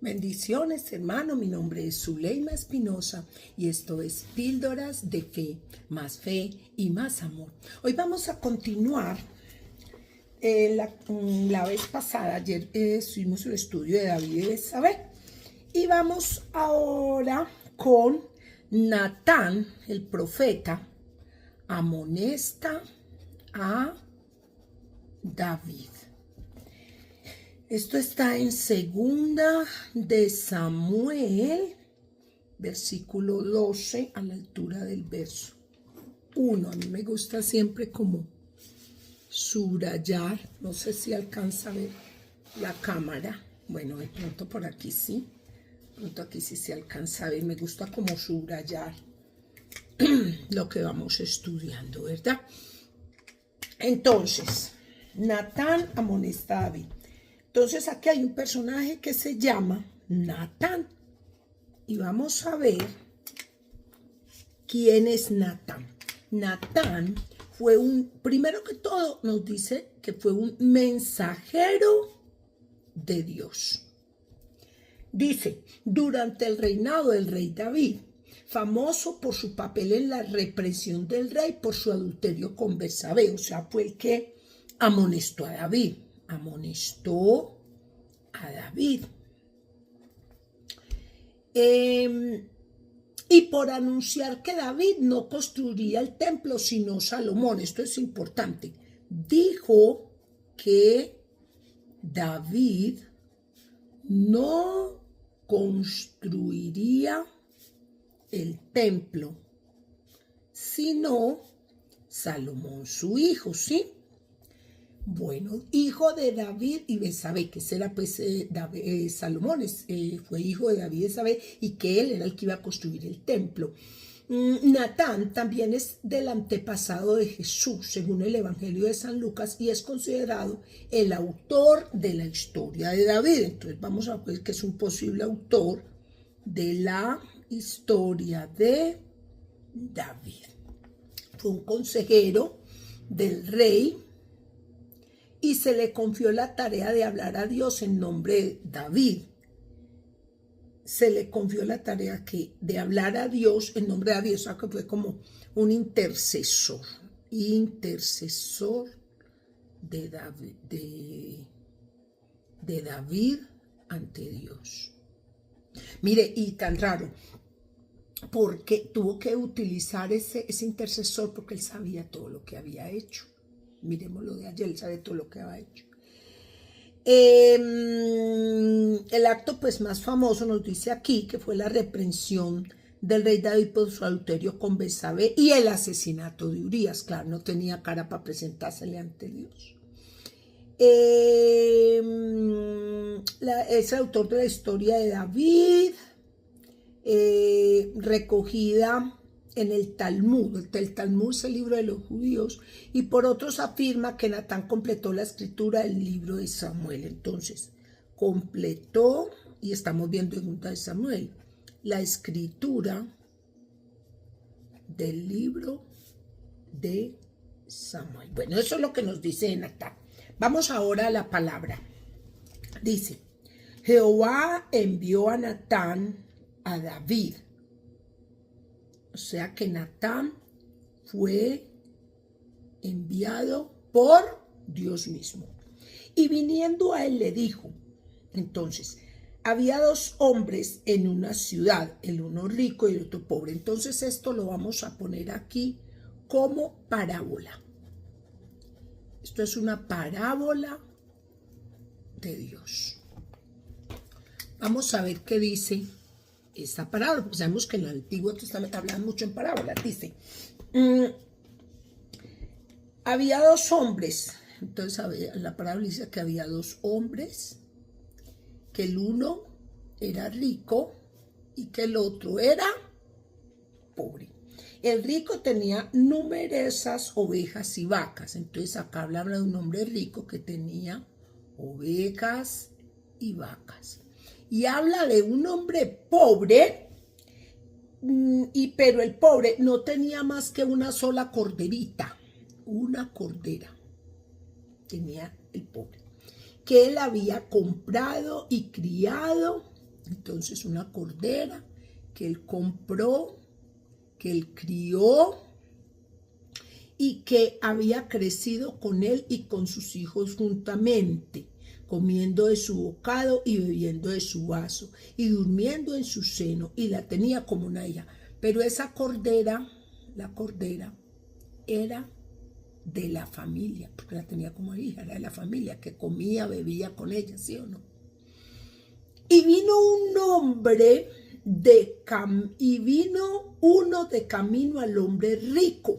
Bendiciones, hermano. Mi nombre es Zuleima Espinosa y esto es Píldoras de Fe y más amor. Hoy vamos a continuar. La vez pasada, ayer estuvimos el estudio de David y Betsabé y vamos ahora con Natán, el profeta, amonesta a David. Esto está en Segunda de Samuel, versículo 12, a la altura del verso 1. A mí me gusta siempre como subrayar, no sé si alcanza a ver la cámara. Bueno, de pronto por aquí sí, de pronto aquí sí se alcanza a ver. Me gusta como subrayar lo que vamos estudiando, ¿verdad? Entonces, Natán amonesta a David. Entonces aquí hay un personaje que se llama Natán. Y vamos a ver quién es Natán. Natán fue primero que todo nos dice que fue un mensajero de Dios. Dice, durante el reinado del rey David, famoso por su papel en la represión del rey por su adulterio con Betsabé, o sea, fue el que amonestó a David. Amonestó a David. Y por anunciar que David no construiría el templo sino Salomón. Esto es importante. Dijo que David no construiría el templo sino Salomón su hijo, ¿sí? Bueno, hijo de David y Betsabé, que será pues Salomón, fue hijo de David y Betsabé, y que él era el que iba a construir el templo. Natán también es del antepasado de Jesús, según el Evangelio de San Lucas, y es considerado el autor de la historia de David. Entonces vamos a ver que es un posible autor de la historia de David. Fue un consejero del rey y se le confió la tarea de hablar a Dios en nombre de David. Se le confió la tarea de hablar a Dios en nombre de David, o sea que fue como un intercesor de David ante Dios. Mire, y tan raro, porque tuvo que utilizar ese intercesor porque él sabía todo lo que había hecho. Miremos lo de ayer, él sabe todo lo que había hecho. El acto pues más famoso nos dice aquí que fue la reprensión del rey David por su adulterio con Betsabé y el asesinato de Urías. Claro, no tenía cara para presentársele ante Dios. Es el autor de la historia de David, recogida en el Talmud. El Talmud es el libro de los judíos, y por otros afirma que Natán completó la escritura del libro de Samuel. Entonces, completó, y estamos viendo en 2 de Samuel, la escritura del libro de Samuel. Bueno, eso es lo que nos dice Natán. Vamos ahora a la palabra. Dice, Jehová envió a Natán a David. O sea que Natán fue enviado por Dios mismo. Y viniendo a él le dijo, entonces, había 2 hombres en una ciudad, el uno rico y el otro pobre. Entonces esto lo vamos a poner aquí como parábola. Esto es una parábola de Dios. Vamos a ver qué dice esta parábola, porque sabemos que en el Antiguo Testamento hablan mucho en parábolas. Dice, había 2 hombres. Entonces la parábola dice que había 2 hombres, que el uno era rico y que el otro era pobre. El rico tenía numerosas ovejas y vacas. Entonces acá habla de un hombre rico que tenía ovejas y vacas. Y habla de un hombre pobre, pero el pobre no tenía más que una sola corderita, una cordera tenía el pobre, que él había comprado y criado Entonces una cordera que él compró, que él crió y que había crecido con él y con sus hijos juntamente, comiendo de su bocado y bebiendo de su vaso y durmiendo en su seno, y la tenía como una hija. Pero esa cordera, la cordera, era de la familia, porque la tenía como hija, era de la familia, que comía, bebía con ella, ¿sí o no? Y vino un hombre y vino uno de camino al hombre rico.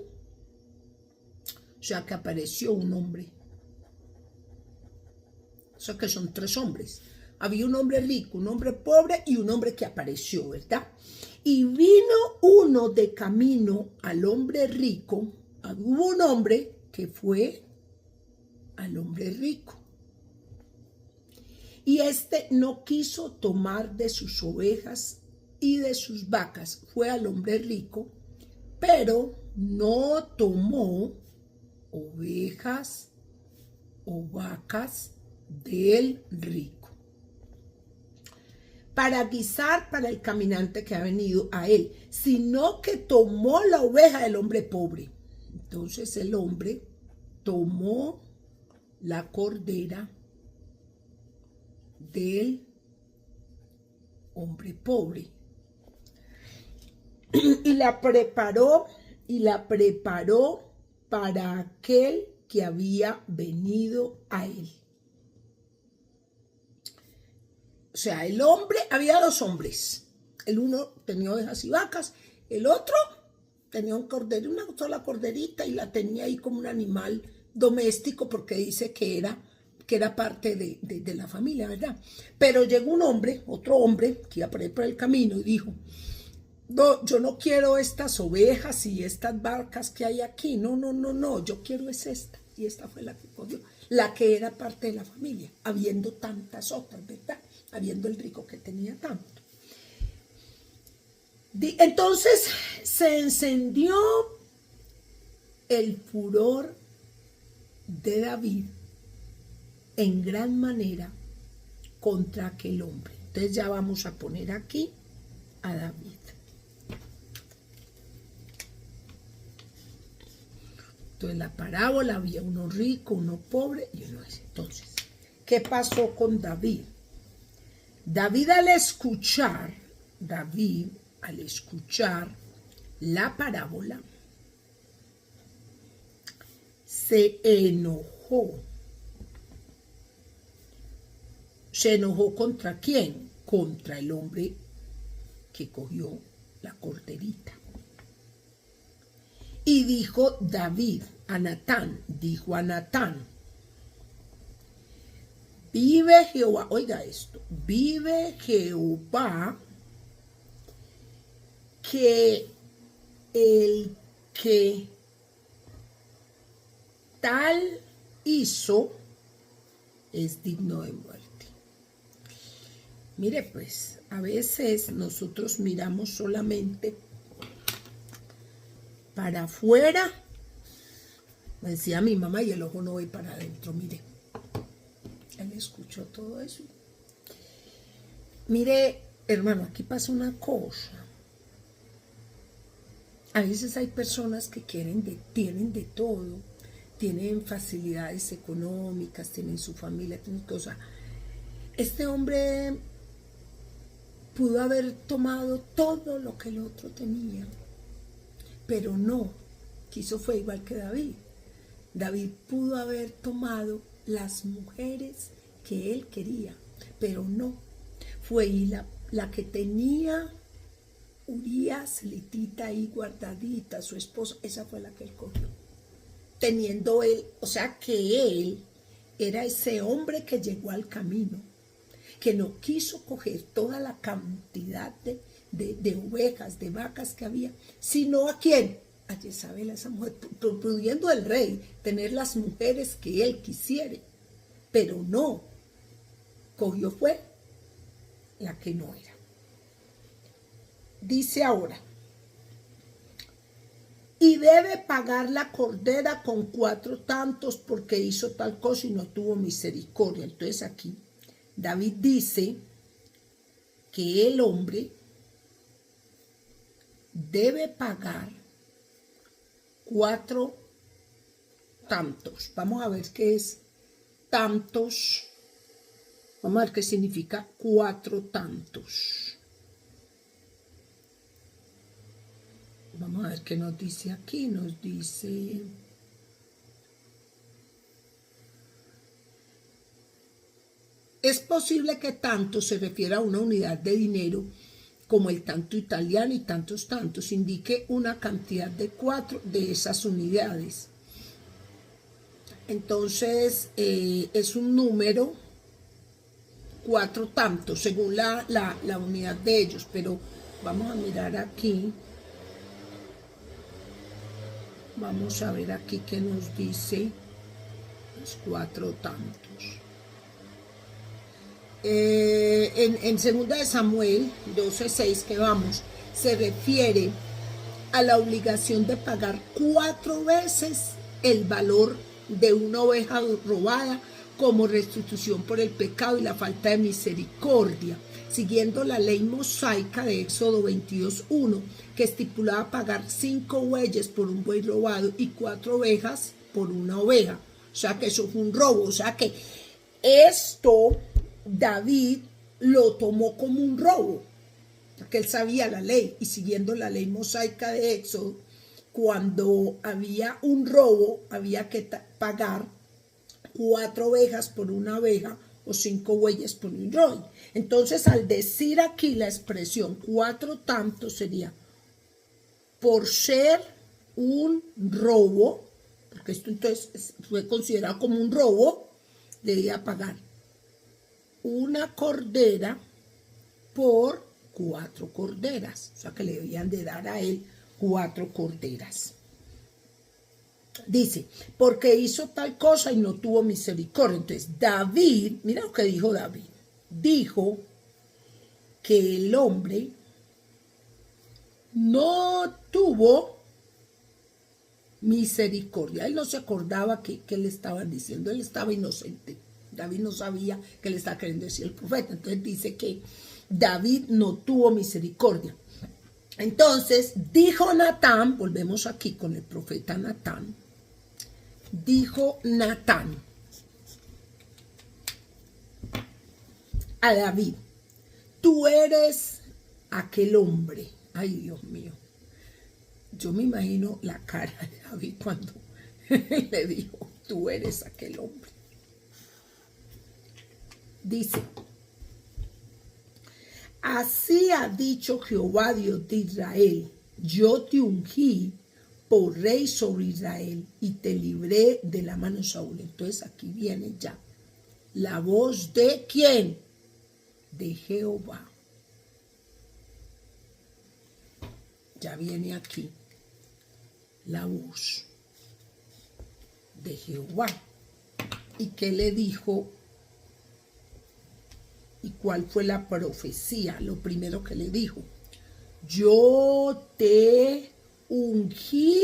O sea que apareció un hombre. O sea que son 3 hombres. Había un hombre rico, un hombre pobre y un hombre que apareció, ¿verdad? Y vino uno de camino al hombre rico. Hubo un hombre que fue al hombre rico. Y este no quiso tomar de sus ovejas y de sus vacas. Fue al hombre rico, pero no tomó ovejas o vacas del rico para guisar para el caminante que ha venido a él, sino que tomó la oveja del hombre pobre. Entonces el hombre tomó la cordera del hombre pobre y la preparó para aquel que había venido a él. O sea, el hombre, había 2 hombres. El uno tenía ovejas y vacas, el otro tenía un cordero, una sola corderita, y la tenía ahí como un animal doméstico, porque dice que era parte de la familia, ¿verdad? Pero llegó un hombre, otro hombre, que iba por ahí por el camino, y dijo: no, yo no quiero estas ovejas y estas vacas que hay aquí, no, yo quiero es esta. Y esta fue la que cogió, la que era parte de la familia, habiendo tantas otras, ¿verdad? Habiendo el rico que tenía tanto. Entonces se encendió el furor de David en gran manera contra aquel hombre. Entonces ya vamos a poner aquí a David. Entonces la parábola, había uno rico, uno pobre y uno ese. Entonces, ¿qué pasó con David? David al escuchar la parábola, se enojó. ¿Se enojó contra quién? Contra el hombre que cogió la corderita. Y dijo David a Natán, vive Jehová, oiga esto, vive Jehová, que el que tal hizo es digno de muerte. Mire pues, a veces nosotros miramos solamente para afuera, me decía mi mamá, y el ojo no ve para adentro. Mire, él escuchó todo eso. Mire, hermano, aquí pasa una cosa. A veces hay personas que tienen de todo, tienen facilidades económicas, tienen su familia, tienen cosas. Este hombre pudo haber tomado todo lo que el otro tenía, pero no, quiso, fue igual que David. David pudo haber tomado las mujeres que él quería, pero no, fue y la que tenía Urías, Letita ahí guardadita, su esposo, esa fue la que él cogió. Teniendo él, o sea que él era ese hombre que llegó al camino, que no quiso coger toda la cantidad de ovejas, de vacas que había, sino ¿a quién? A Jezabel, a esa mujer, pudiendo el rey tener las mujeres que él quisiera, pero no, cogió fue la que no era. Dice ahora, y debe pagar la cordera con 4 tantos porque hizo tal cosa y no tuvo misericordia. Entonces aquí David dice que el hombre debe pagar 4 tantos. Vamos a ver qué es tantos. Vamos a ver qué significa 4 tantos. Vamos a ver qué nos dice aquí. Nos dice... Es posible que tanto se refiera a una unidad de dinero como el tanto italiano y tantos tantos. Indique una cantidad de 4 de esas unidades. Entonces, es un número 4 tantos, según la unidad de ellos. Pero vamos a mirar aquí. Vamos a ver aquí qué nos dice los 4 tantos. En 2 de Samuel 12:6 que vamos, se refiere a la obligación de pagar 4 veces el valor de una oveja robada como restitución por el pecado y la falta de misericordia, siguiendo la ley mosaica de Éxodo 22:1, que estipulaba pagar 5 bueyes por un buey robado y 4 ovejas por una oveja. O sea que eso fue un robo. O sea que esto David lo tomó como un robo, porque él sabía la ley, y siguiendo la ley mosaica de Éxodo, cuando había un robo, había que pagar 4 ovejas por una oveja o 5 bueyes por un buey. Entonces, al decir aquí la expresión 4 tantos, sería por ser un robo, porque esto entonces fue considerado como un robo, debía pagar una cordera por 4 corderas. O sea que le debían de dar a él 4 corderas. Dice, porque hizo tal cosa y no tuvo misericordia. Entonces David, mira lo que dijo David. Dijo que el hombre no tuvo misericordia. Él no se acordaba que le estaban diciendo. Él estaba inocente. David no sabía qué le estaba queriendo decir el profeta. Entonces dice que David no tuvo misericordia. Entonces dijo Natán, volvemos aquí con el profeta Natán. Dijo Natán a David, tú eres aquel hombre. Ay, Dios mío. Yo me imagino la cara de David cuando le dijo, tú eres aquel hombre. Dice, así ha dicho Jehová Dios de Israel, yo te ungí por rey sobre Israel y te libré de la mano de Saúl. Entonces aquí viene ya la voz de ¿quién? De Jehová. Ya viene aquí la voz de Jehová. ¿Y qué le dijo? ¿Y cuál fue la profecía? Lo primero que le dijo. Yo te ungí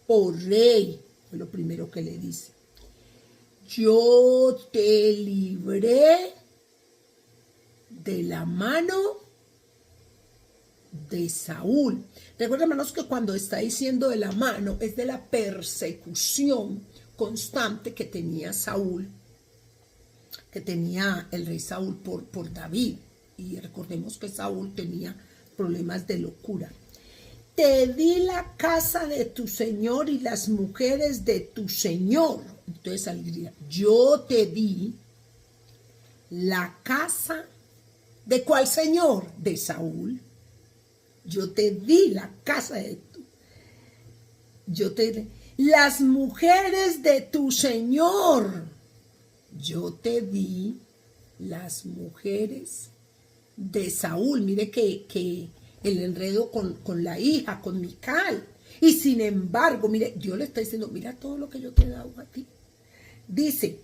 por rey. Fue lo primero que le dice. Yo te libré de la mano de Saúl. Recuerden, hermanos, que cuando está diciendo de la mano, es de la persecución constante que tenía Saúl, que tenía el rey Saúl por David. Y recordemos que Saúl tenía problemas de locura. Te di la casa de tu señor y las mujeres de tu señor. Entonces alegría. Yo te di la casa de ¿cuál señor? De Saúl. Yo te di la casa de tu. Yo te di las mujeres de tu señor. Yo te di las mujeres de Saúl. Mire que el enredo con la hija, con Mical. Y sin embargo, mire, Dios le está diciendo, mira todo lo que yo te he dado a ti. Dice,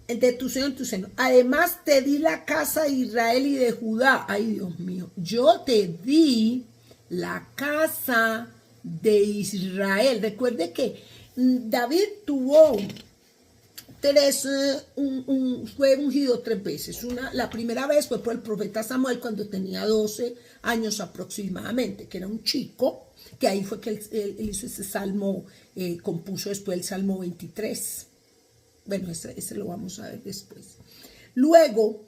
de tu señor, tu señor. Además te di la casa de Israel y de Judá. Ay, Dios mío. Yo te di la casa de Israel. Recuerde que David tuvo fue ungido 3 veces. La primera vez fue por el profeta Samuel cuando tenía 12 años aproximadamente, que era un chico, que ahí fue que él hizo ese salmo, compuso después el Salmo 23. Bueno, ese lo vamos a ver después. Luego,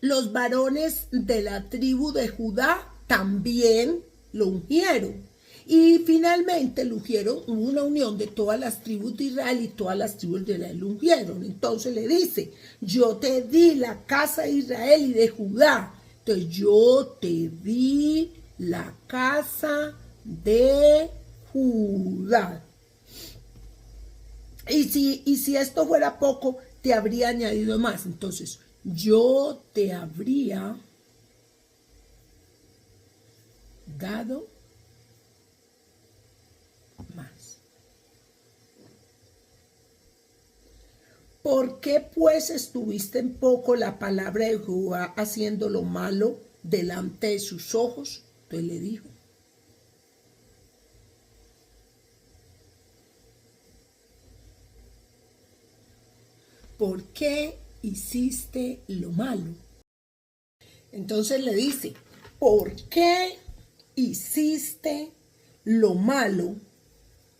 los varones de la tribu de Judá también lo ungieron. Y finalmente lo ungieron, hubo una unión de todas las tribus de Israel y todas las tribus de Israel lo ungieron. Entonces le dice, yo te di la casa de Israel y de Judá. Entonces yo te di la casa de Judá. Y si esto fuera poco, te habría añadido más. Entonces, yo te habría dado más. ¿Por qué pues estuviste en poco la palabra de Jehová haciendo lo malo delante de sus ojos? Entonces le dijo. ¿Por qué hiciste lo malo? Entonces le dice, ¿por qué hiciste lo malo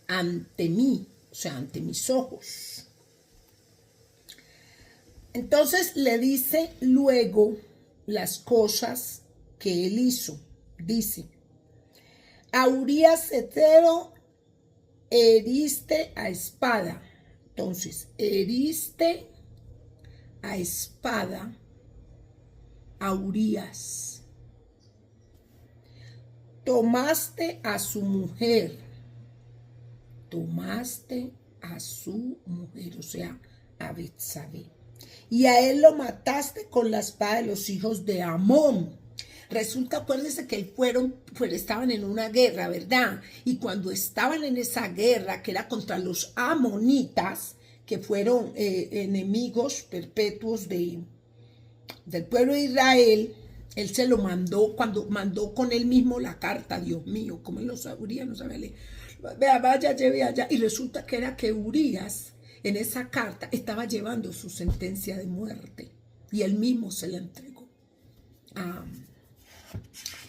ante mí? O sea, ante mis ojos. Entonces le dice luego las cosas que él hizo. Dice, a Urías heteo heriste a espada. Entonces, heriste a espada a Urías. Tomaste a su mujer. Tomaste a su mujer, o sea, a Betsabé. Y a él lo mataste con la espada de los hijos de Amón. Resulta, acuérdense que estaban en una guerra, ¿verdad? Y cuando estaban en esa guerra, que era contra los amonitas, que fueron enemigos perpetuos del pueblo de Israel, él se lo mandó, cuando mandó con él mismo la carta, Dios mío, ¿cómo él lo sabría? No sabía leer. Vea, vaya, lleve allá. Y resulta que era que Urías, en esa carta, estaba llevando su sentencia de muerte. Y él mismo se la entregó.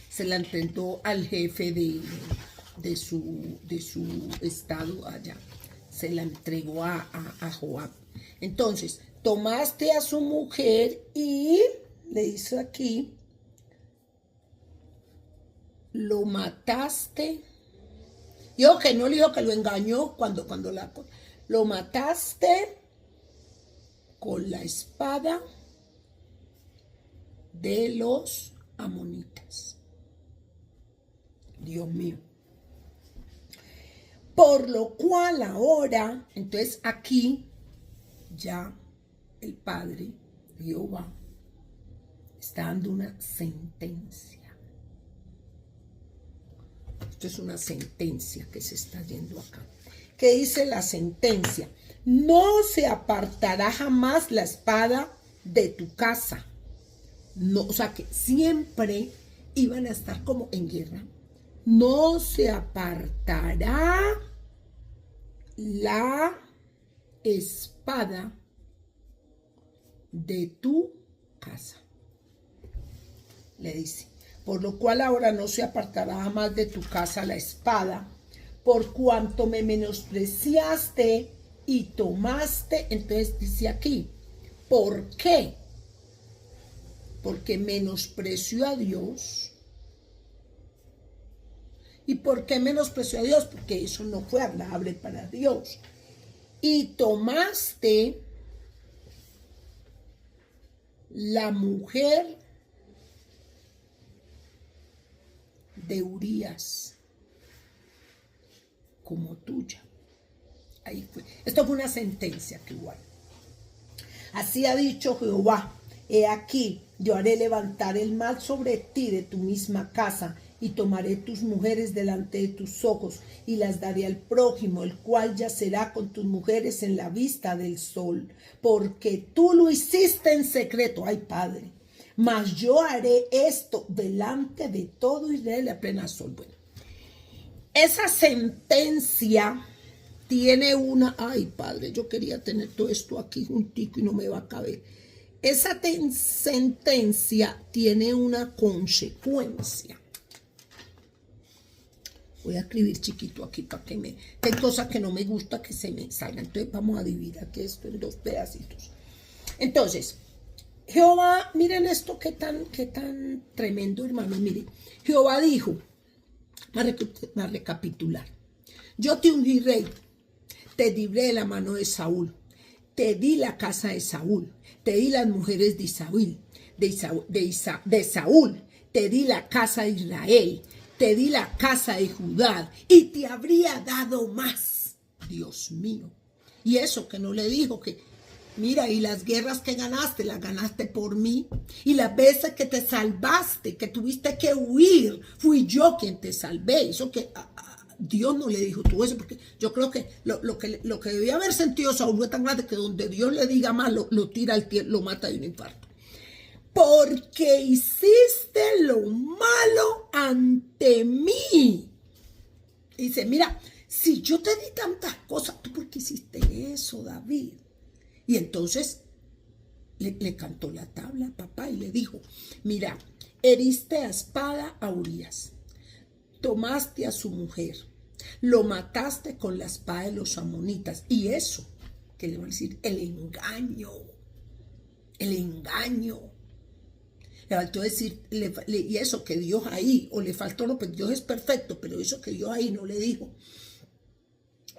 Se la entregó al jefe de su estado allá. Se la entregó a Joab. Entonces, tomaste a su mujer y le hizo aquí, lo mataste. Y ojo, que no le dijo que lo engañó lo mataste con la espada de los amonitas. Dios mío. Por lo cual ahora, entonces aquí ya el Padre, Jehová, está dando una sentencia. Esto es una sentencia que se está yendo acá. ¿Qué dice la sentencia? No se apartará jamás la espada de tu casa. No, o sea que siempre iban a estar como en guerra. No se apartará la espada de tu casa. Le dice, por lo cual ahora no se apartará jamás de tu casa la espada, por cuanto me menospreciaste y tomaste. Entonces dice aquí, ¿por qué? Porque menospreció a Dios. ¿Y por qué menospreció a Dios? Porque eso no fue agradable para Dios. Y tomaste la mujer de Urías como tuya. Ahí fue. Esto fue una sentencia que igual. Así ha dicho Jehová, he aquí, yo haré levantar el mal sobre ti de tu misma casa, y tomaré tus mujeres delante de tus ojos, y las daré al prójimo, el cual yacerá con tus mujeres en la vista del sol, porque tú lo hiciste en secreto. Ay, Padre, mas yo haré esto delante de todo Israel a plena sol. Bueno, esa sentencia tiene una, ay padre, yo quería tener todo esto aquí juntico y no me va a caber. Esa sentencia tiene una consecuencia. Voy a escribir chiquito aquí para que me... Hay cosas que no me gusta que se me salgan. Entonces vamos a dividir aquí esto en dos pedacitos. Entonces, Jehová, miren esto, qué tan tremendo, hermano. Miren, Jehová dijo, va a recapitular. Yo te ungí rey, te libré de la mano de Saúl, te di la casa de Saúl, te di las mujeres de Saúl, te di la casa de Israel, te di la casa de Judá y te habría dado más. Dios mío. Y eso que no le dijo que, mira, y las guerras que ganaste, las ganaste por mí. Y las veces que te salvaste, que tuviste que huir, fui yo quien te salvé. Eso que Dios no le dijo tú eso, porque yo creo que lo que debía haber sentido Saúl fue tan grande que donde Dios le diga más, lo tira al lo mata de un infarto. Porque hiciste lo malo ante mí. Dice, mira, si yo te di tantas cosas, ¿tú por qué hiciste eso, David? Y entonces le cantó la tabla a papá y le dijo, mira, heriste a espada a Urías, tomaste a su mujer, lo mataste con la espada de los amonitas. Y eso, que le voy a decir, el engaño. Le faltó decir, y eso que Dios ahí, o le faltó, no, pues Dios es perfecto, pero eso que Dios ahí no le dijo.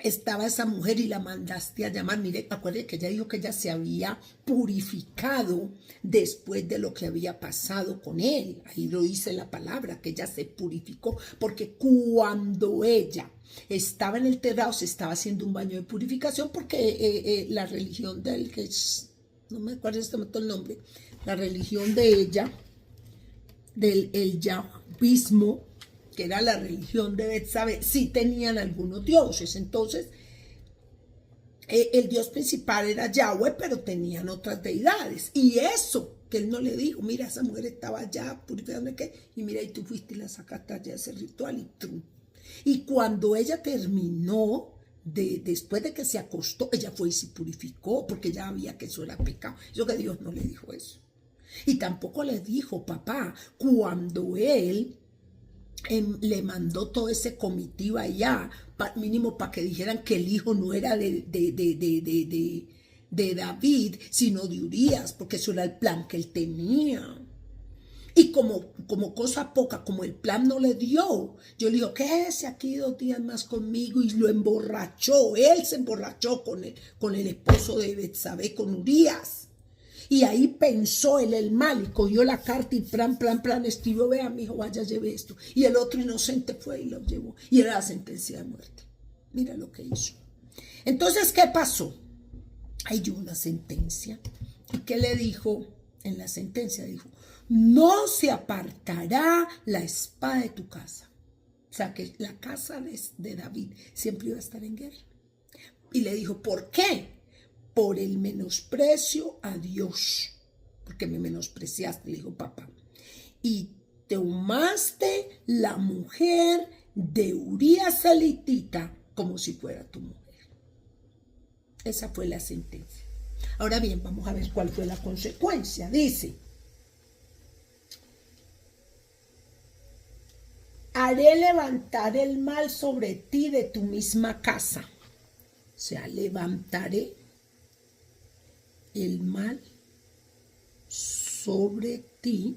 Estaba esa mujer y la mandaste a llamar. Mire, acuérdate que ella dijo que ella se había purificado después de lo que había pasado con él. Ahí lo dice la palabra, que ella se purificó, porque cuando ella estaba en el terrado se estaba haciendo un baño de purificación, porque la religión del que no me acuerdo este momento el nombre, la religión de ella, del yahvismo, que era la religión de Betsabé, sí tenían algunos dioses. Entonces, el dios principal era Yahweh, pero tenían otras deidades. Y eso, que él no le dijo, mira, esa mujer estaba allá purificando, ¿qué? Y mira, y tú fuiste y la sacaste allá ese ritual y tú. Y cuando ella terminó, después de que se acostó, ella fue y se purificó, porque ya sabía que eso era pecado. Eso que Dios no le dijo eso. Y tampoco le dijo, papá, cuando él le mandó todo ese comitiva allá, mínimo para que dijeran que el hijo no era de David, sino de Urías, porque eso era el plan que él tenía. Y como cosa poca, como el plan no le dio, yo le digo, quédese aquí 2 días más conmigo, y lo emborrachó. Él se emborrachó con el esposo de Betsabé, con Urías. Y ahí pensó él el mal y cogió la carta y plan, escribió, vea, mi hijo, vaya, lleve esto. Y el otro inocente fue y lo llevó. Y era la sentencia de muerte. Mira lo que hizo. Entonces, ¿qué pasó? Hay una sentencia. ¿Y qué le dijo en la sentencia? Dijo, no se apartará la espada de tu casa. O sea, que la casa de David siempre iba a estar en guerra. Y le dijo, ¿por qué? Por el menosprecio a Dios, porque me menospreciaste, le dijo papá, y tomaste la mujer de Urías elitita como si fuera tu mujer. Esa fue la sentencia. Ahora bien, vamos a ver cuál fue la consecuencia. Dice, haré levantar el mal sobre ti de tu misma casa. O sea, levantaré el mal sobre ti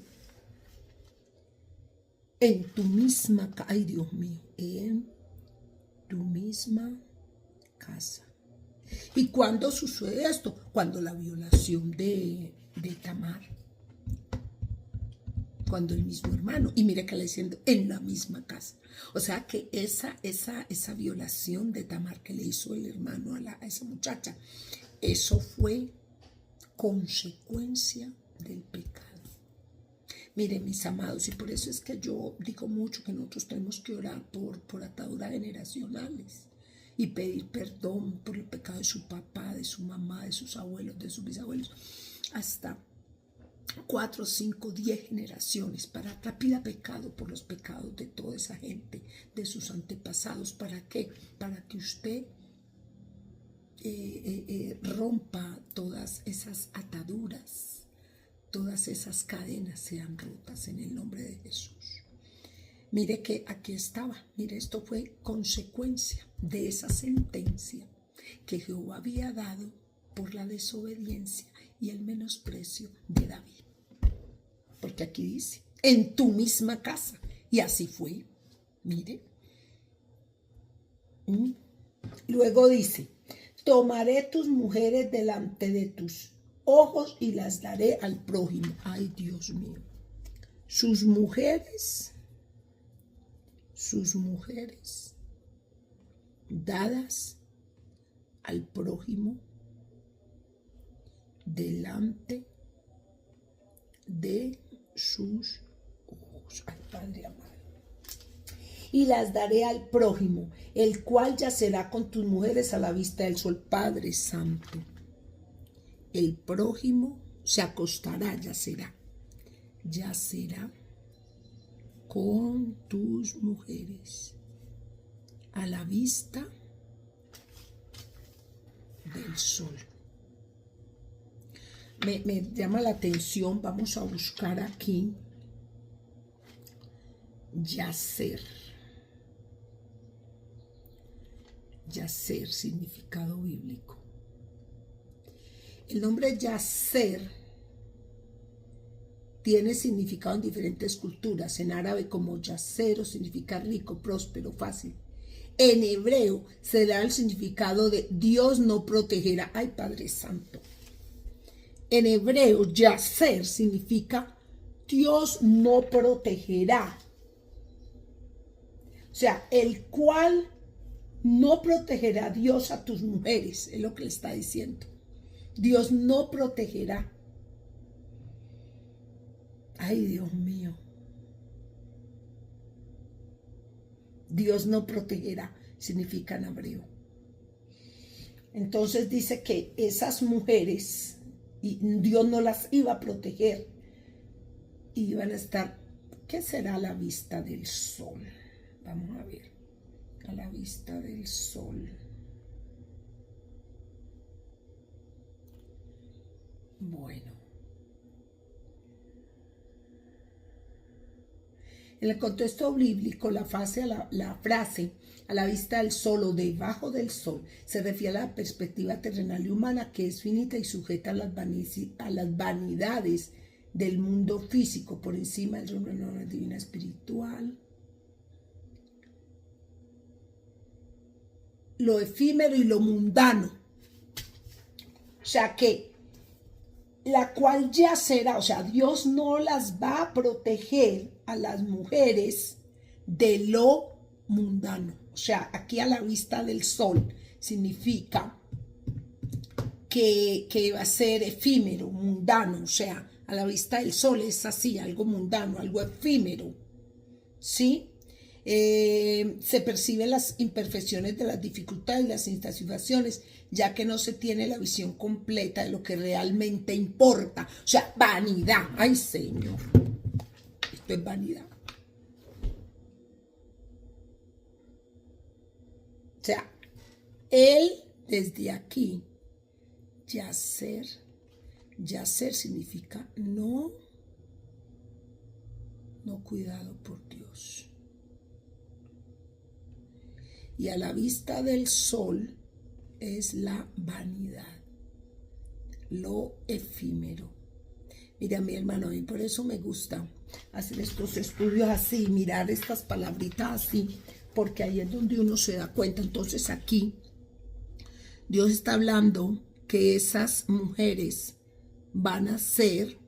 en tu misma casa. Ay, Dios mío, en tu misma casa. ¿Y cuándo sucede esto? Cuando la violación de Tamar. Cuando el mismo hermano, y mire que le diciendo en la misma casa. O sea que esa violación de Tamar que le hizo el hermano a esa muchacha, eso fue consecuencia del pecado. Miren, mis amados, y por eso es que yo digo mucho que nosotros tenemos que orar por ataduras generacionales y pedir perdón por el pecado de su papá, de su mamá, de sus abuelos, de sus bisabuelos, hasta 4, 5, 10 generaciones, para que pida pecado por los pecados de toda esa gente, de sus antepasados. ¿Para qué? Para que usted rompa todas esas ataduras, todas esas cadenas sean rotas en el nombre de Jesús. Mire que aquí estaba, mire, esto fue consecuencia de esa sentencia que Jehová había dado por la desobediencia y el menosprecio de David. Porque aquí dice, en tu misma casa, y así fue, mire. Luego dice, tomaré tus mujeres delante de tus ojos y las daré al prójimo. Ay, Dios mío. Sus mujeres dadas al prójimo delante de sus ojos. Ay, Padre amado. Y las daré al prójimo, el cual yacerá con tus mujeres a la vista del sol. Padre Santo, el prójimo se acostará, yacerá con tus mujeres a la vista del sol. Me llama la atención, vamos a buscar aquí yacer. Yacer, significado bíblico. El nombre yacer tiene significado en diferentes culturas. En árabe como yacero significa rico, próspero, fácil. En hebreo se da el significado de Dios no protegerá. Ay, Padre Santo. En hebreo, yacer significa Dios no protegerá. O sea, el cual no protegerá Dios a tus mujeres, es lo que le está diciendo. Dios no protegerá. Ay, Dios mío. Dios no protegerá, significa en hebreo. Entonces dice que esas mujeres, y Dios no las iba a proteger, iban a estar, ¿qué será a la vista del sol? Vamos a ver, a la vista del sol. Bueno. En el contexto bíblico, la frase a la vista del sol o debajo del sol se refiere a la perspectiva terrenal y humana que es finita y sujeta a las vanidades del mundo físico por encima del reino divina espiritual. Lo efímero y lo mundano. O sea que la cual ya será, o sea, Dios no las va a proteger a las mujeres de lo mundano. O sea, aquí a la vista del sol significa que va a ser efímero, mundano. O sea, a la vista del sol es así, algo mundano, algo efímero. ¿Sí? Se perciben las imperfecciones de las dificultades y las insatisfacciones, ya que no se tiene la visión completa de lo que realmente importa. O sea, vanidad. Ay, Señor. Esto es vanidad. O sea, él desde aquí, yacer significa no cuidado por Dios. Y a la vista del sol es la vanidad, lo efímero. Mira, mi hermano, a mí por eso me gusta hacer estos estudios así, mirar estas palabritas así, porque ahí es donde uno se da cuenta. Entonces aquí Dios está hablando que esas mujeres van a ser,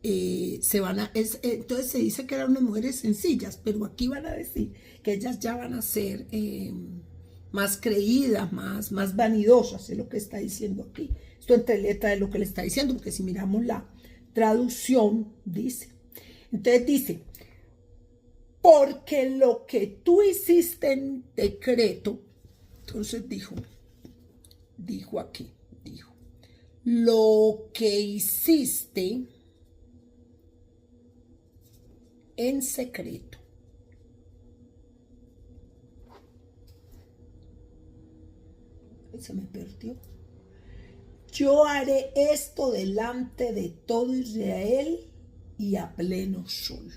entonces se dice que eran unas mujeres sencillas, pero aquí van a decir que ellas ya van a ser más creídas, más vanidosas, es lo que está diciendo aquí. Esto entre letras es lo que le está diciendo, porque si miramos la traducción, dice, entonces dice, porque lo que tú hiciste en decreto, entonces dijo aquí, lo que hiciste en secreto. se me perdió. Yo haré esto delante de todo Israel y a pleno sol.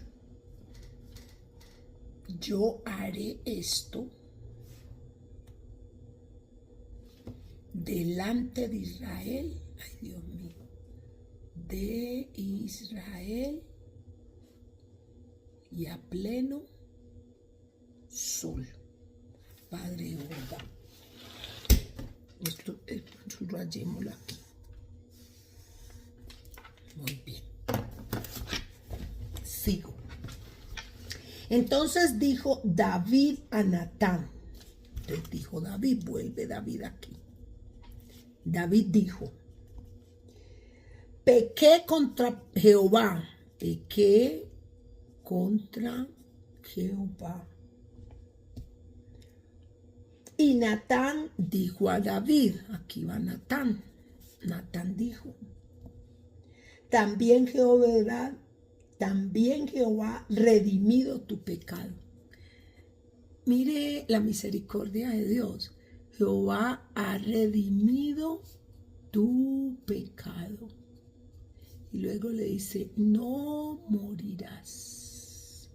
Yo haré esto delante de Israel. Ay, Dios mío. De Israel y a pleno sol. Padre, oiga. Esto subrayémoslo aquí. Muy bien. Sigo. Entonces dijo David a Natán. Entonces dijo David, vuelve David aquí. David dijo, pequé contra Jehová. Pequé contra Jehová. Y Natán dijo a David, aquí va Natán. Natán dijo, también Jehová redimido tu pecado. Mire la misericordia de Dios. Jehová ha redimido tu pecado. Y luego le dice, no morirás.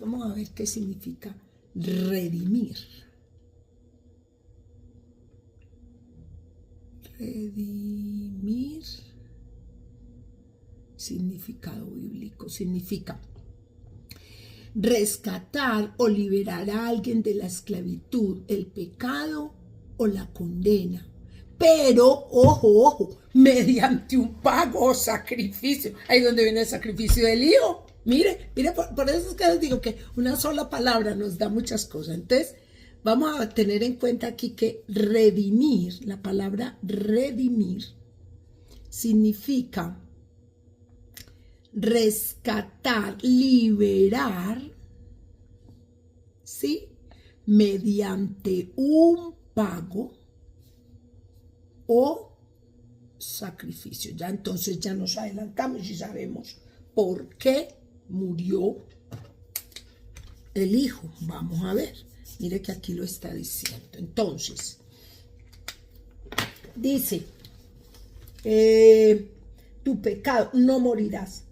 Vamos a ver qué significa redimir. Redimir, significado bíblico, significa rescatar o liberar a alguien de la esclavitud, el pecado o la condena. Pero, ojo, mediante un pago o sacrificio. Ahí donde viene el sacrificio del hijo. Mire, por eso es que les digo que una sola palabra nos da muchas cosas. Entonces, vamos a tener en cuenta aquí que redimir, la palabra redimir, significa rescatar, liberar, ¿sí? Mediante un pago o sacrificio. Ya entonces ya nos adelantamos y sabemos por qué murió el hijo. Vamos a ver. Mire que aquí lo está diciendo. Entonces, dice, tu pecado, no morirás.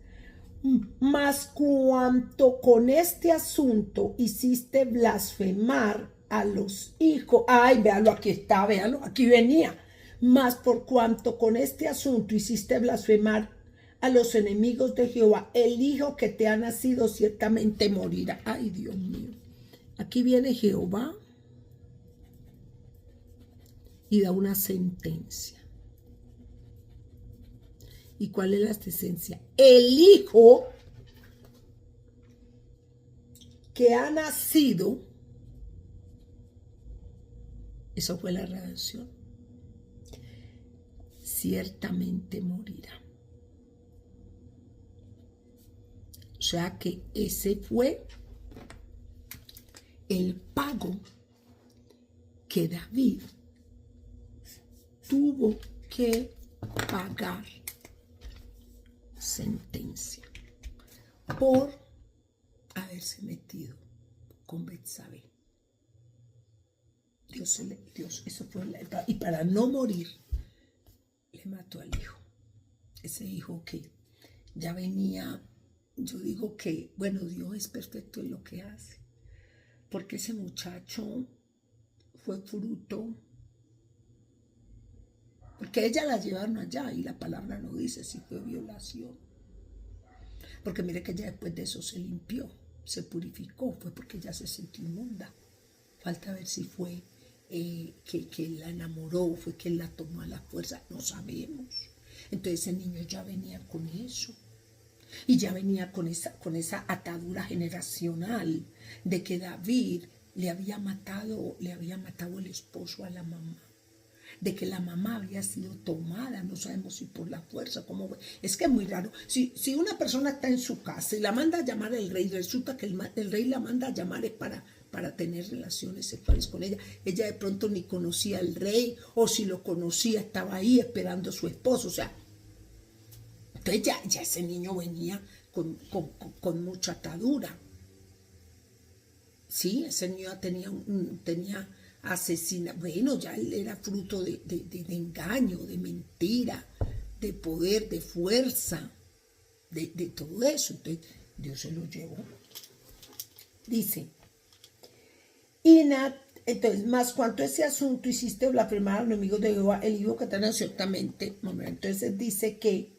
Mas cuanto con este asunto hiciste blasfemar a los hijos. Ay, véalo, aquí está, véalo, aquí venía. Mas por cuanto con este asunto hiciste blasfemar a los enemigos de Jehová, el hijo que te ha nacido ciertamente morirá. Ay, Dios mío. Aquí viene Jehová y da una sentencia. ¿Y cuál es la sentencia? El hijo que ha nacido, eso fue la redención, ciertamente morirá. O sea que ese fue el pago que David tuvo que pagar, sentencia, por haberse metido con Betsabé. Dios, eso fue, y para no morir, le mató al hijo. Ese hijo que ya venía, yo digo que, bueno, Dios es perfecto en lo que hace, porque ese muchacho fue fruto, porque ella la llevaron allá y la palabra no dice si fue violación, porque mire que ella después de eso se limpió, se purificó, fue porque ella se sintió inmunda. Falta ver si fue que la enamoró, fue que él la tomó a la fuerza, no sabemos. Entonces ese niño ya venía con eso. Y ya venía con esa atadura generacional de que David le había matado el esposo a la mamá. De que la mamá había sido tomada, no sabemos si por la fuerza, cómo fue. Es que es muy raro. Si una persona está en su casa y la manda a llamar el rey, resulta que el rey la manda a llamar para tener relaciones sexuales con ella. Ella de pronto ni conocía al rey, o si lo conocía estaba ahí esperando a su esposo. O sea, entonces ya ese niño venía con mucha atadura. Sí, ese niño tenía asesina. Bueno, ya él era fruto de engaño, de mentira, de poder, de fuerza, de todo eso. Entonces, Dios se lo llevó. Dice, entonces, más cuanto ese asunto hiciste blasfemar a los enemigos de Jehová, el hijo que te nació ciertamente. Entonces dice que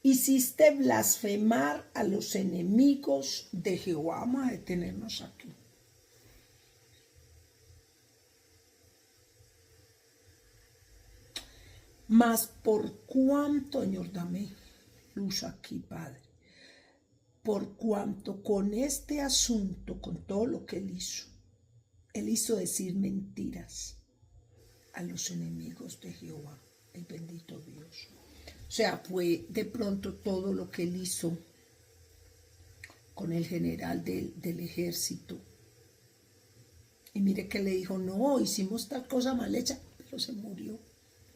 hiciste blasfemar a los enemigos de Jehová. Vamos a detenernos aquí. Mas por cuanto, Señor, dame luz aquí, Padre. Por cuanto con este asunto, con todo lo que él hizo decir mentiras a los enemigos de Jehová, el bendito Dios. O sea, fue de pronto todo lo que él hizo con el general del ejército. Y mire que le dijo, no, hicimos tal cosa mal hecha, pero se murió.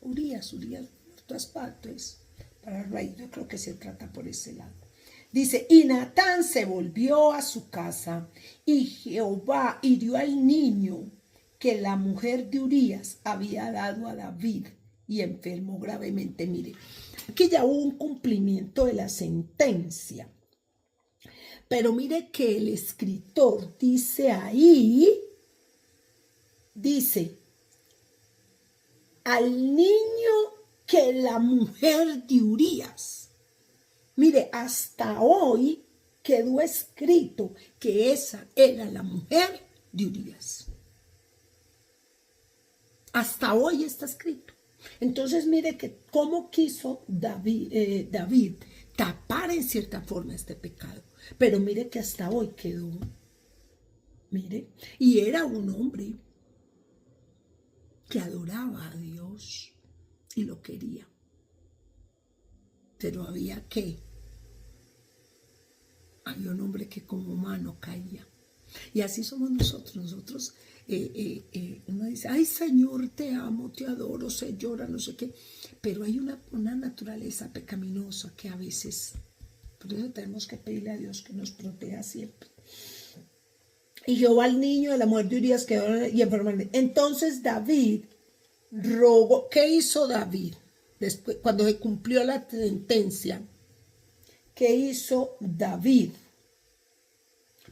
Urias, muerto a partes. Para raíz, yo creo que se trata por ese lado. Dice, y Natán se volvió a su casa, y Jehová hirió al niño que la mujer de Urías había dado a David, y enfermó gravemente. Mire, aquí ya hubo un cumplimiento de la sentencia. Pero mire que el escritor dice ahí, dice, al niño que la mujer de Urías. Mire, hasta hoy quedó escrito que esa era la mujer de Urías. Hasta hoy está escrito. Entonces mire que cómo quiso David tapar en cierta forma este pecado. Pero mire que hasta hoy quedó. Mire, y era un hombre que adoraba a Dios y lo quería. Pero había un hombre que como humano caía. Y así somos nosotros. Uno dice, ay Señor, te amo, te adoro, se llora, no sé qué. Pero hay una naturaleza pecaminosa que a veces, por eso tenemos que pedirle a Dios que nos proteja siempre. Y Jehová al niño de la mujer de Urías quedó y enfermó. Entonces David rogó. ¿Qué hizo David? Después, cuando se cumplió la sentencia, ¿qué hizo David?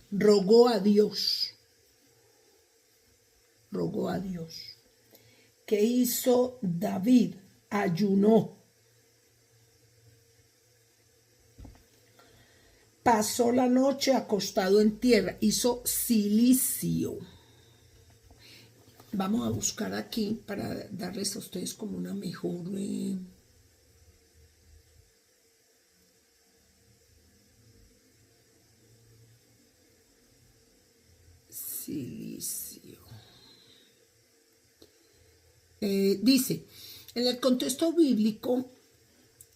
Rogó a Dios. Rogó a Dios. ¿Qué hizo David? Ayunó. Pasó la noche acostado en tierra. Hizo cilicio. Vamos a buscar aquí para darles a ustedes como una mejor... Cilicio. Dice, en el contexto bíblico,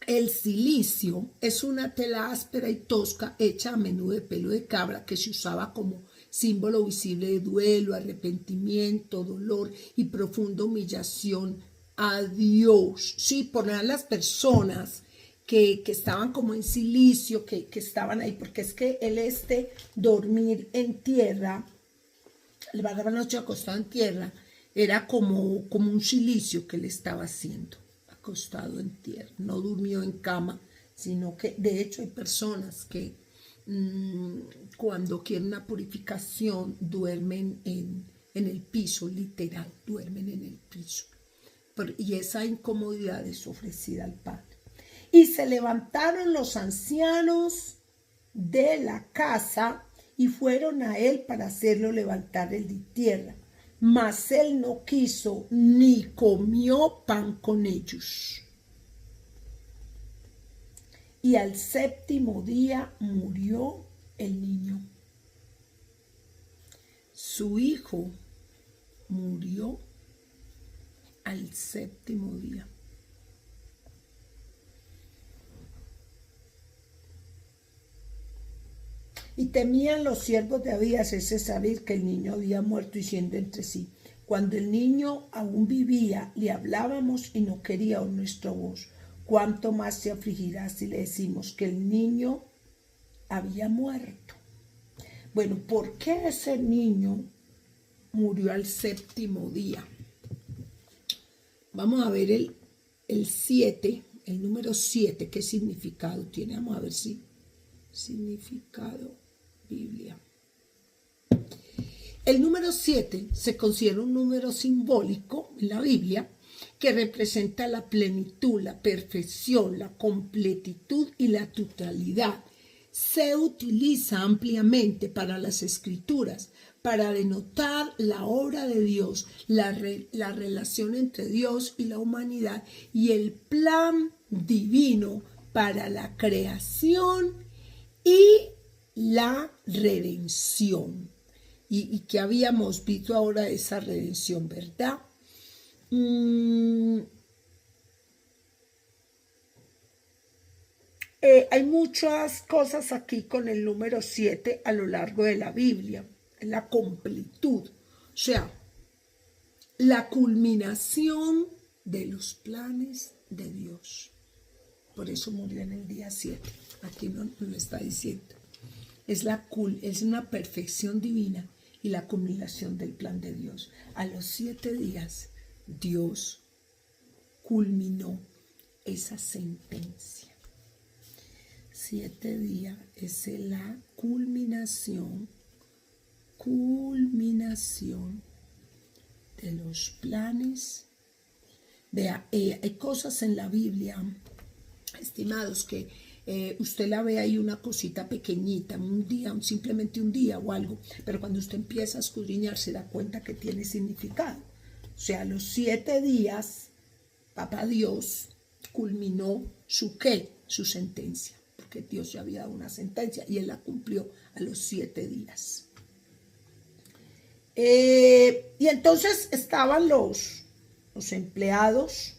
el cilicio es una tela áspera y tosca hecha a menudo de pelo de cabra que se usaba como símbolo visible de duelo, arrepentimiento, dolor y profunda humillación a Dios. Sí, poner a las personas que estaban como en cilicio, que estaban ahí, porque es que dormir en tierra, el pasar la noche acostado en tierra, era como un cilicio que le estaba haciendo, acostado en tierra. No durmió en cama, sino que de hecho hay personas que cuando quieren una purificación duermen en el piso, literal, duermen en el piso. Y esa incomodidad es ofrecida al Padre. Y se levantaron los ancianos de la casa y fueron a él para hacerlo levantar de tierra. Mas él no quiso ni comió pan con ellos. Y al séptimo día murió el niño. Su hijo murió al séptimo día. Y temían los siervos de David hacerse saber que el niño había muerto, diciendo entre sí, cuando el niño aún vivía, le hablábamos y no quería oír nuestra voz. ¿Cuánto más se afligirá si le decimos que el niño había muerto? Bueno, ¿por qué ese niño murió al séptimo día. Vamos a ver el 7, el número 7, ¿qué significado tiene? Vamos a ver si significado Biblia. El número 7 se considera un número simbólico en la Biblia que representa la plenitud, la perfección, la completitud y la totalidad. Se utiliza ampliamente para las escrituras, para denotar la obra de Dios, la relación entre Dios y la humanidad y el plan divino para la creación y la redención. Y que habíamos visto ahora esa redención, ¿verdad? Hay muchas cosas aquí con el número 7 a lo largo de la Biblia, la completud, o sea, la culminación de los planes de Dios. Por eso murió en el día 7, aquí no lo está diciendo. Es una perfección divina y la culminación del plan de Dios. A los 7 días, Dios culminó esa sentencia. 7 días es la culminación de los planes. Vea, hay cosas en la Biblia, estimados, que usted la ve ahí una cosita pequeñita, un día, simplemente un día o algo, pero cuando usted empieza a escudriñar se da cuenta que tiene significado. O sea, los 7 días, Papá Dios culminó su sentencia, porque Dios ya había dado una sentencia y Él la cumplió a los 7 días. Y entonces estaban los empleados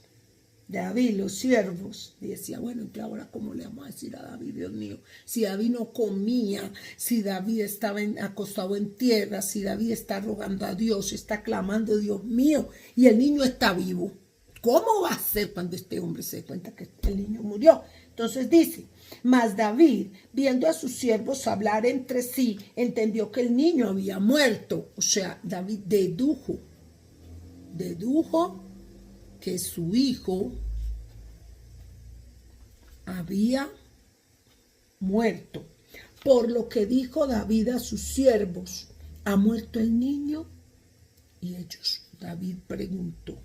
de David, los siervos, y decía, bueno, ¿y ahora cómo le vamos a decir a David, Dios mío? Si David no comía, si David estaba acostado en tierra, si David está rogando a Dios, está clamando, Dios mío, y el niño está vivo. ¿Cómo va a ser cuando este hombre se dé cuenta que el niño murió? Entonces dice, mas David, viendo a sus siervos hablar entre sí, entendió que el niño había muerto. O sea, David dedujo que su hijo había muerto. Por lo que dijo David a sus siervos, ¿ha muerto el niño? Y ellos, David preguntó,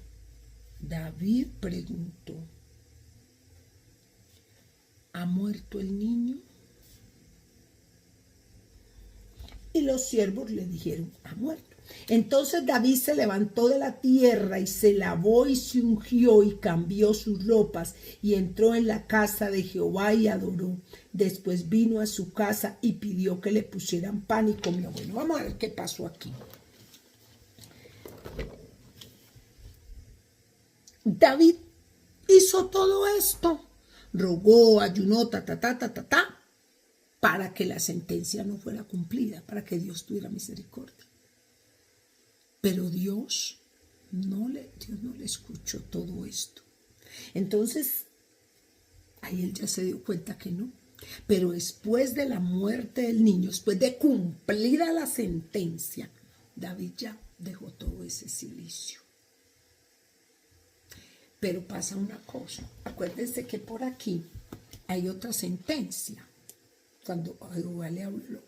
¿ha muerto el niño? Y los siervos le dijeron, ha muerto. Entonces David se levantó de la tierra y se lavó y se ungió y cambió sus ropas y entró en la casa de Jehová y adoró. Después vino a su casa y pidió que le pusieran pan y comió. Bueno, vamos a ver qué pasó aquí. David hizo todo esto, rogó, ayunó, para que la sentencia no fuera cumplida, para que Dios tuviera misericordia. Pero Dios no le escuchó todo esto. Entonces, ahí él ya se dio cuenta que no. Pero después de la muerte del niño, después de cumplida la sentencia, David ya dejó todo ese silicio. Pero pasa una cosa. Acuérdense que por aquí hay otra sentencia. Cuando Jehová le habló.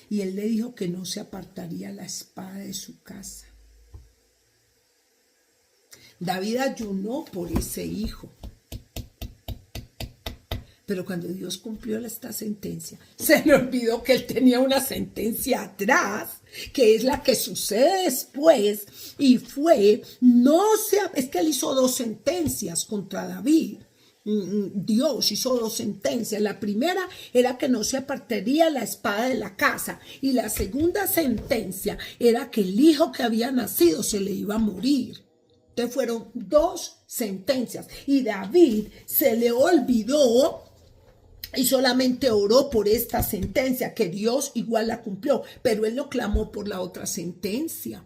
Y él le dijo que no se apartaría la espada de su casa. David ayunó por ese hijo. Pero cuando Dios cumplió esta sentencia, se le olvidó que él tenía una sentencia atrás, que es la que sucede después, y es que él hizo 2 sentencias contra David. Dios hizo 2 sentencias. La primera era que no se apartaría la espada de la casa, y la segunda sentencia era que el hijo que había nacido se le iba a morir. Entonces fueron 2 sentencias, y David se le olvidó y solamente oró por esta sentencia, que Dios igual la cumplió, pero él no clamó por la otra sentencia.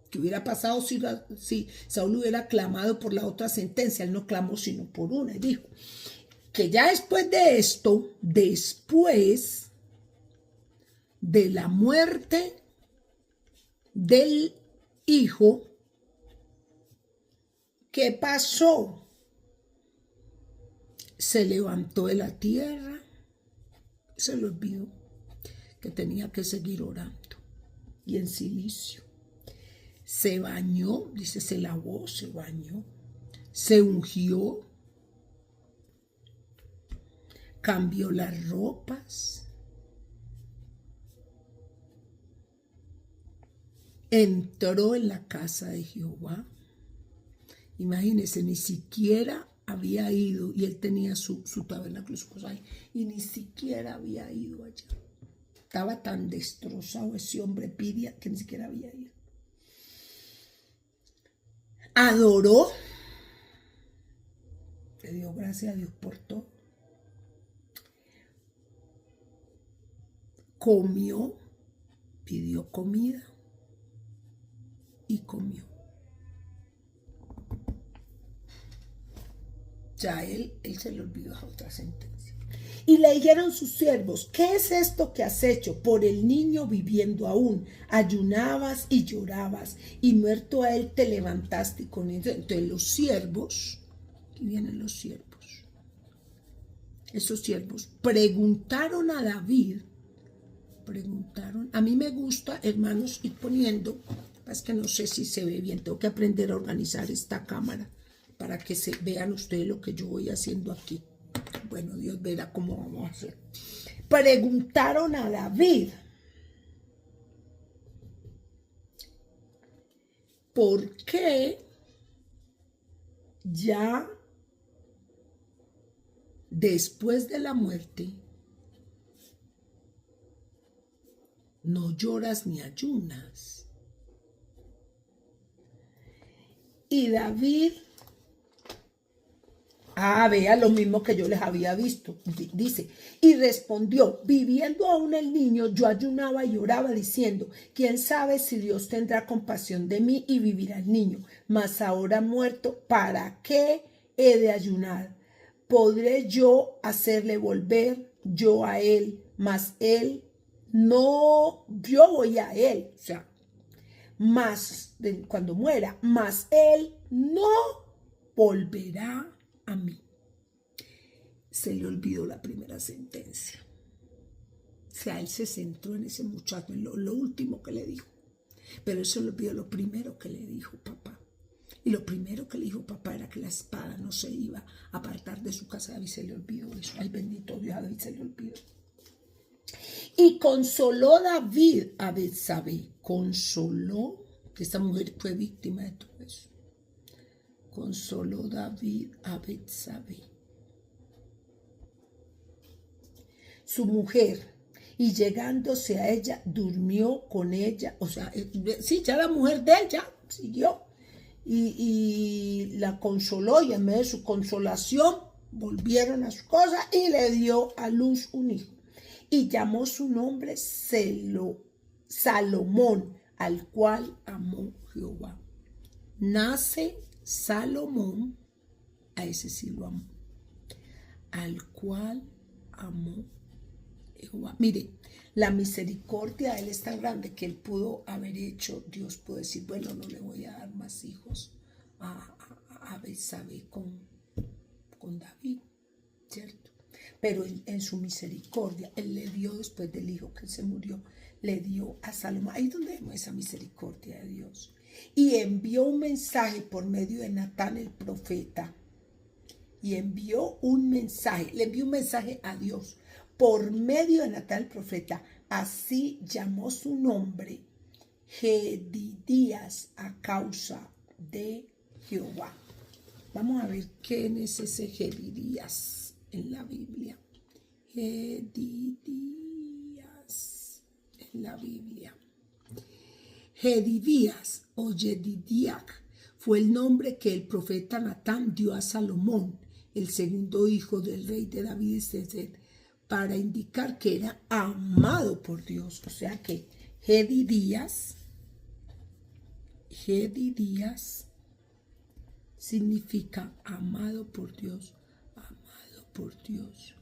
¿Qué hubiera pasado si Saúl hubiera clamado por la otra sentencia? Él no clamó sino por una, y dijo que ya después de esto, después de la muerte del hijo, ¿qué pasó? Se levantó de la tierra, se le olvidó que tenía que seguir orando y en silicio. Se bañó, dice, se lavó, se bañó, se ungió, cambió las ropas, entró en la casa de Jehová. Imagínense, ni siquiera había ido, y él tenía su tabernáculo, su cosa ahí, y ni siquiera había ido allá. Estaba tan destrozado ese hombre Piria que ni siquiera había ido. Adoró, le dio gracias a Dios por todo. Comió, pidió comida y comió. Ya él se le olvidó a otra sentencia. Y le dijeron sus siervos, ¿qué es esto que has hecho? Por el niño viviendo aún, ayunabas y llorabas, y muerto a él te levantaste con él. Entonces los siervos, aquí vienen los siervos, esos siervos preguntaron a David, a mí me gusta, hermanos, ir poniendo, es que no sé si se ve bien, tengo que aprender a organizar esta cámara para que se vean ustedes lo que yo voy haciendo aquí. Bueno, Dios verá cómo vamos a hacer. Preguntaron a David, ¿por qué ya después de la muerte no lloras ni ayunas? Y David, vea lo mismo que yo les había visto, dice, y respondió, viviendo aún el niño, yo ayunaba y oraba diciendo, quién sabe si Dios tendrá compasión de mí y vivirá el niño, mas ahora muerto, ¿para qué he de ayunar? ¿Podré yo hacerle volver yo a él, mas él no, yo voy a él, o sea, más cuando muera, mas él no volverá a mí? Se le olvidó la primera sentencia. O sea, él se centró en ese muchacho, en lo último que le dijo. Pero él se le olvidó lo primero que le dijo papá. Y lo primero que le dijo papá era que la espada no se iba a apartar de su casa. A David se le olvidó eso. Ay, bendito Dios, a David se le olvidó. Y consoló David a Betsabé. Consoló, que esta mujer fue víctima de todo eso. Consoló David a Betsabé, su mujer, y llegándose a ella, durmió con ella. O sea, sí, ya la mujer de él ya siguió. Y la consoló, y en medio de su consolación volvieron a su cosa y le dio a luz un hijo. Y llamó su nombre Salomón, al cual amó Jehová. Nace Salomón, a ese sí lo amó, al cual amó Jehová. Mire, la misericordia de él es tan grande que él pudo haber hecho, Dios pudo decir, bueno, no le voy a dar más hijos a Betsabé con David, ¿cierto? Pero en su misericordia, él le dio, después del hijo que se murió, le dio a Salomón. Ahí es donde vemos esa misericordia de Dios. Y envió un mensaje por medio de Natán el profeta. Y envió un mensaje, le envió un mensaje a Dios por medio de Natán el profeta. Así llamó su nombre Jedidías, a causa de Jehová. Vamos a ver quién es ese Jedidías en la Biblia. Jedidías en la Biblia. Jedidías o Jedidiac fue el nombre que el profeta Natán dio a Salomón, el segundo hijo del rey de David, para indicar que era amado por Dios. O sea que Jedidías significa amado por Dios, amado por Dios.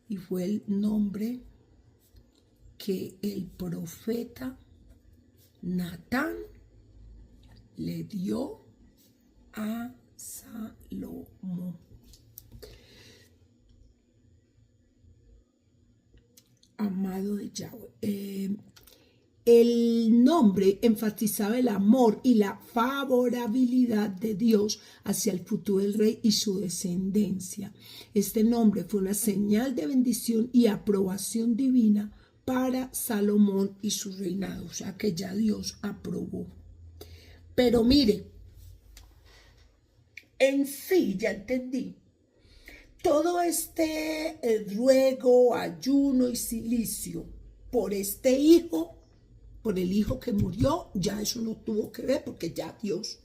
Y fue el nombre que el profeta Natán le dio a Salomón. Amado de Yahweh. El nombre enfatizaba el amor y la favorabilidad de Dios hacia el futuro del rey y su descendencia. Este nombre fue una señal de bendición y aprobación divina para Salomón y su reinado, o sea que ya Dios aprobó. Pero mire, en sí ya entendí, todo este ruego, ayuno y silicio por este hijo, por el hijo que murió, ya eso no tuvo que ver porque ya Dios.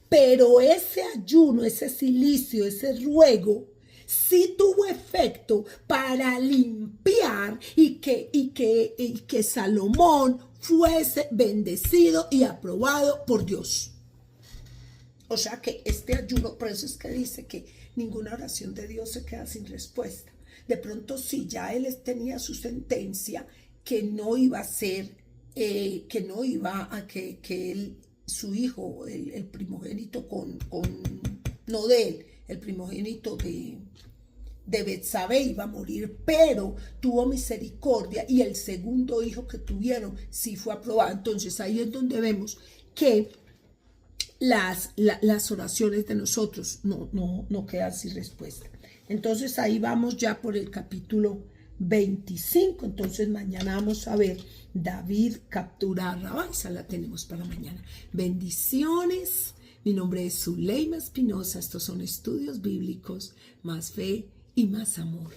Pero ese ayuno, ese silicio, ese ruego, sí tuvo efecto para limpiar y que Salomón fuese bendecido y aprobado por Dios. O sea que este ayuno, por eso es que dice que ninguna oración de Dios se queda sin respuesta. De pronto sí, ya él tenía su sentencia que no iba a ser, que no iba a que él, su hijo, el primogénito no de él, el primogénito de Betsabé iba a morir, pero tuvo misericordia y el segundo hijo que tuvieron sí fue aprobado. Entonces ahí es donde vemos que las oraciones de nosotros no quedan sin respuesta. Entonces ahí vamos ya por el capítulo 25. Entonces mañana vamos a ver David captura a Rabá. Esa la tenemos para mañana. Bendiciones. Mi nombre es Zuleima Espinosa. Estos son estudios bíblicos, más fe y más amor.